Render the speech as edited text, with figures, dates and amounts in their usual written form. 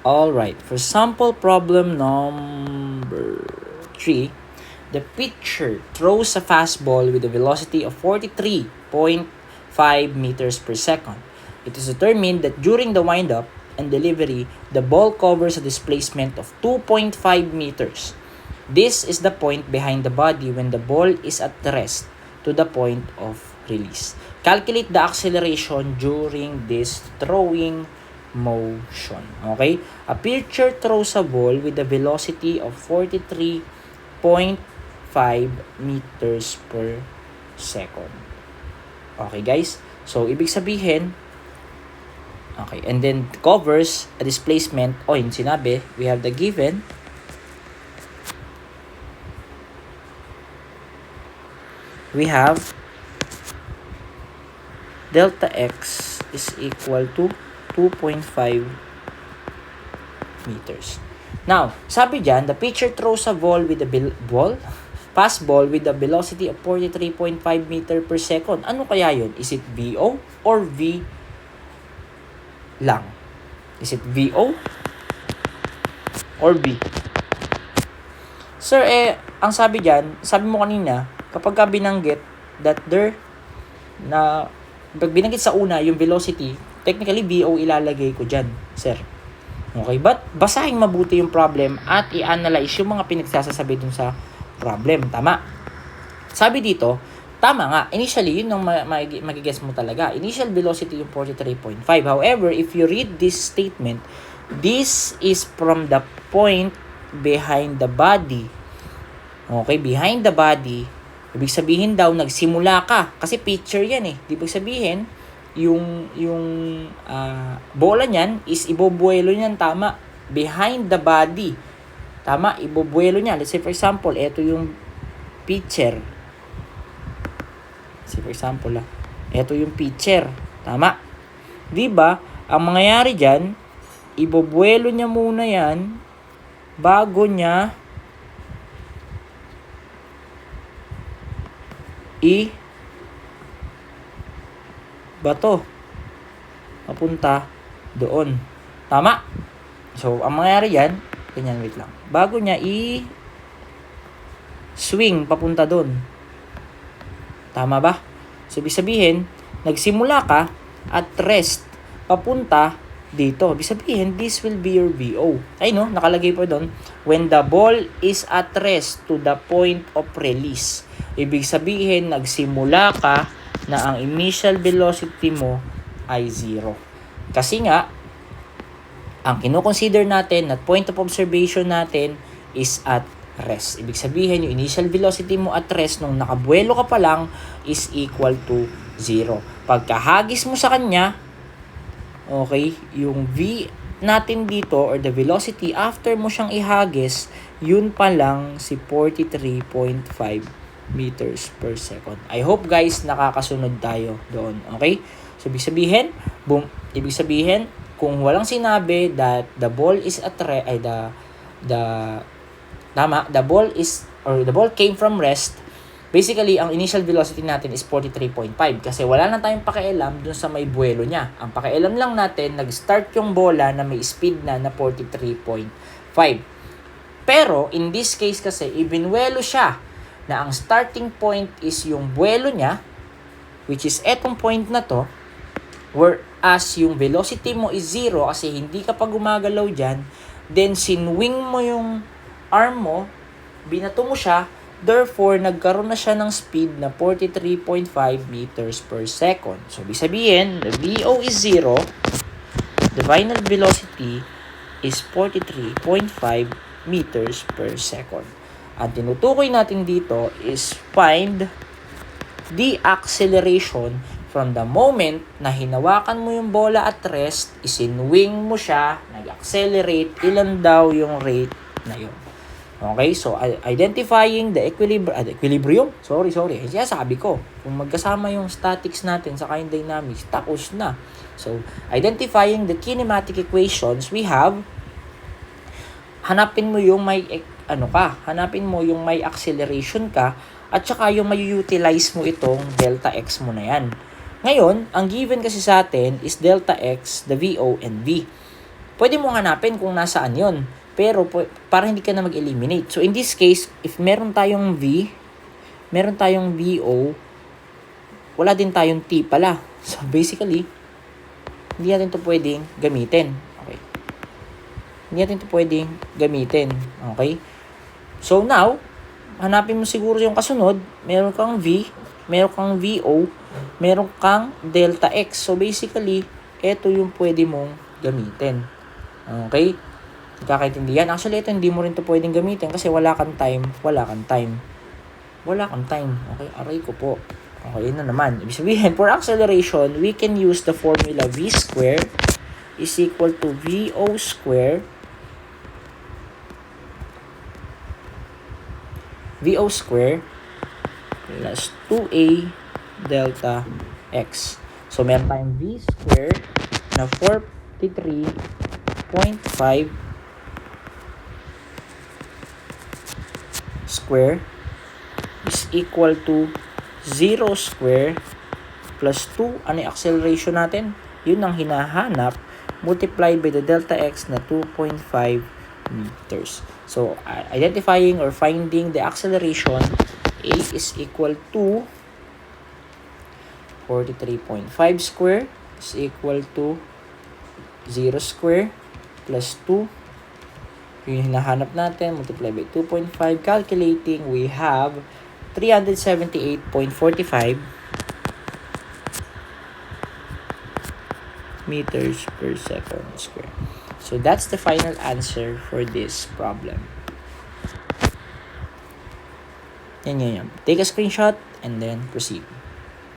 Alright, for sample problem number 3, the pitcher throws a fastball with a velocity of 43.5 meters per second. It is determined that during the windup and delivery, the ball covers a displacement of 2.5 meters. This is the point behind the body when the ball is at rest to the point of release. Calculate the acceleration during this throwing motion. Okay? A pitcher throws a ball with a velocity of 43.5 meters per second. Okay, guys? So, ibig sabihin, okay, and then covers a displacement, yung sinabi, we have the given, we have delta x is equal to 2.5 meters. Now, sabi dyan, the pitcher throws a ball with a fastball with a velocity of 43.5 meter per second. Ano kaya yun? Is it VO or V lang? Is it VO or V? Sir, ang sabi dyan, sabi mo kanina, kapag ka binanggit that pag binanggit sa una yung velocity, technically VO ilalagay ko dyan, sir. Okay, but basahin mabuti yung problem at i-analyze yung mga pinagsasabi dun sa problem. Tama. Sabi dito, tama nga, initially, yun ang magigess mo talaga. Initial velocity yung 43.5. However, if you read this statement, this is from the point behind the body. Okay, behind the body, ibig sabihin daw, nagsimula ka. Kasi picture yan eh. Ibig sabihin, yung bola niyan is ibobuelo niyan, tama, behind the body. Tama, ibobuelo niya. Let's say for example, ito yung pitcher. Say for example, ito yung pitcher. Tama. 'Di ba? Ang mangyayari diyan, ibobuelo niya muna 'yan bago niya bato papunta doon. Tama? So, ang mangyayari yan, ganyan, wait lang. Bago niya swing papunta doon. Tama ba? So, ibig sabihin, nagsimula ka at rest papunta dito. Ibig sabihin, this will be your VO. Ay no, nakalagay po doon, when the ball is at rest to the point of release. Ibig sabihin, nagsimula ka na ang initial velocity mo ay 0. Kasi nga, ang kino-consider natin at point of observation natin is at rest. Ibig sabihin, yung initial velocity mo at rest nung nakabuelo ka pa lang is equal to 0. Pagkahagis mo sa kanya, okay, yung V natin dito or the velocity after mo siyang ihagis, yun pa lang si 43.5 meters per second. I hope guys nakakasunod tayo doon. Okay? So ibig sabihin, kung walang sinabi that the ball is at the ball is or the ball came from rest, basically ang initial velocity natin is 43.5 kasi wala na tayong pakialam dun sa may buwelo niya. Ang pakialam lang natin, nag-start yung bola na may speed na 43.5. Pero in this case kasi, ibinuelo siya na ang starting point is yung buwelo niya, which is etong point na to, whereas yung velocity mo is 0 kasi hindi ka pa gumagalaw dyan, then sinwing mo yung arm mo, binato mo siya, therefore nagkaroon na siya ng speed na 43.5 meters per second. So, ibig sabihin, the VO is 0, the final velocity is 43.5 meters per second. Ang tinutukoy natin dito is find the acceleration from the moment na hinawakan mo yung bola at rest, isinwing mo siya, nag-accelerate, ilan daw yung rate na yun. Okay, so identifying the equilibrium. Sorry. Kaya sabi ko, kung magkasama yung statics natin sa yung dynamics, tapos na. So, identifying the kinematic equations, we have, hanapin mo yung may acceleration ka, at saka yung may utilize mo itong delta x mo na yan. Ngayon, ang given kasi sa atin is delta x, the VO, and V. pwede mo hanapin kung nasaan yon. Pero, para hindi ka na mag-eliminate. So, in this case, if meron tayong V, meron tayong VO, wala din tayong T pala. So, basically, hindi natin ito pwedeng gamitin. Okay. Hindi natin ito pwedeng gamitin. Okay. So, now, hanapin mo siguro yung kasunod. Meron kang V, meron kang VO, meron kang delta X. So, basically, ito yung pwede mong gamitin. Okay? Nagkakaintindihan? Actually, ito hindi mo rin ito pwedeng gamitin kasi wala kang time. Okay? Aray ko po. Okay, yun na naman. Ibig sabihin, for acceleration, we can use the formula V square is equal to VO square plus 2A delta X. So, meron tayong V square na 43.5 square is equal to 0 square plus 2. Ano yung acceleration natin? Yun ang hinahanap multiplied by the delta x na 2.5 meters. So, identifying or finding the acceleration, A is equal to 43.5 square is equal to 0 square plus 2. Yung hinahanap natin, multiply by 2.5. Calculating, we have 378.45 meters per second square. So, that's the final answer for this problem. Yan. Take a screenshot and then proceed.